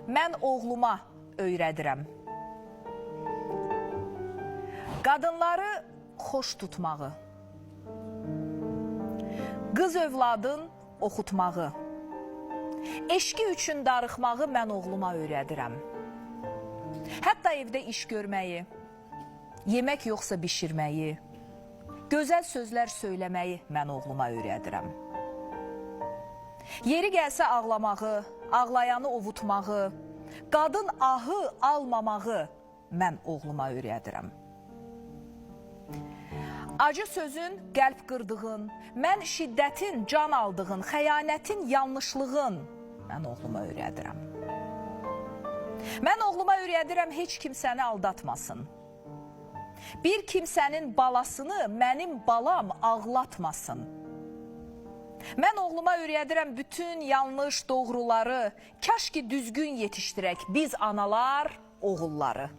mən oğluma öyrədirəm. Qadınları xoş tutmağı, qız övladın oxutmağı, eşqi üçün darıxmağı mən oğluma öyrədirəm. Hətta evdə iş görməyi, yemək yoxsa bişirməyi, gözəl sözlər söyləməyi mən oğluma öyrədirəm. Yeri gəlsə ağlamağı, ağlayanı ovutmağı, qadın ahı almamağı mən oğluma öyrədirəm. Acı sözün qəlb qırdığın, mən şiddətin can aldığın, xəyanətin yanlışlığın mən oğluma öyrədirəm. Mən oğluma öyrədirəm heç kim səni aldatmasın. Bir kimsənin balasını mənim balam ağlatmasın. Mən oğluma öyrədirəm bütün yanlış doğruları, kaş ki düzgün yetişdirək biz analar oğulları.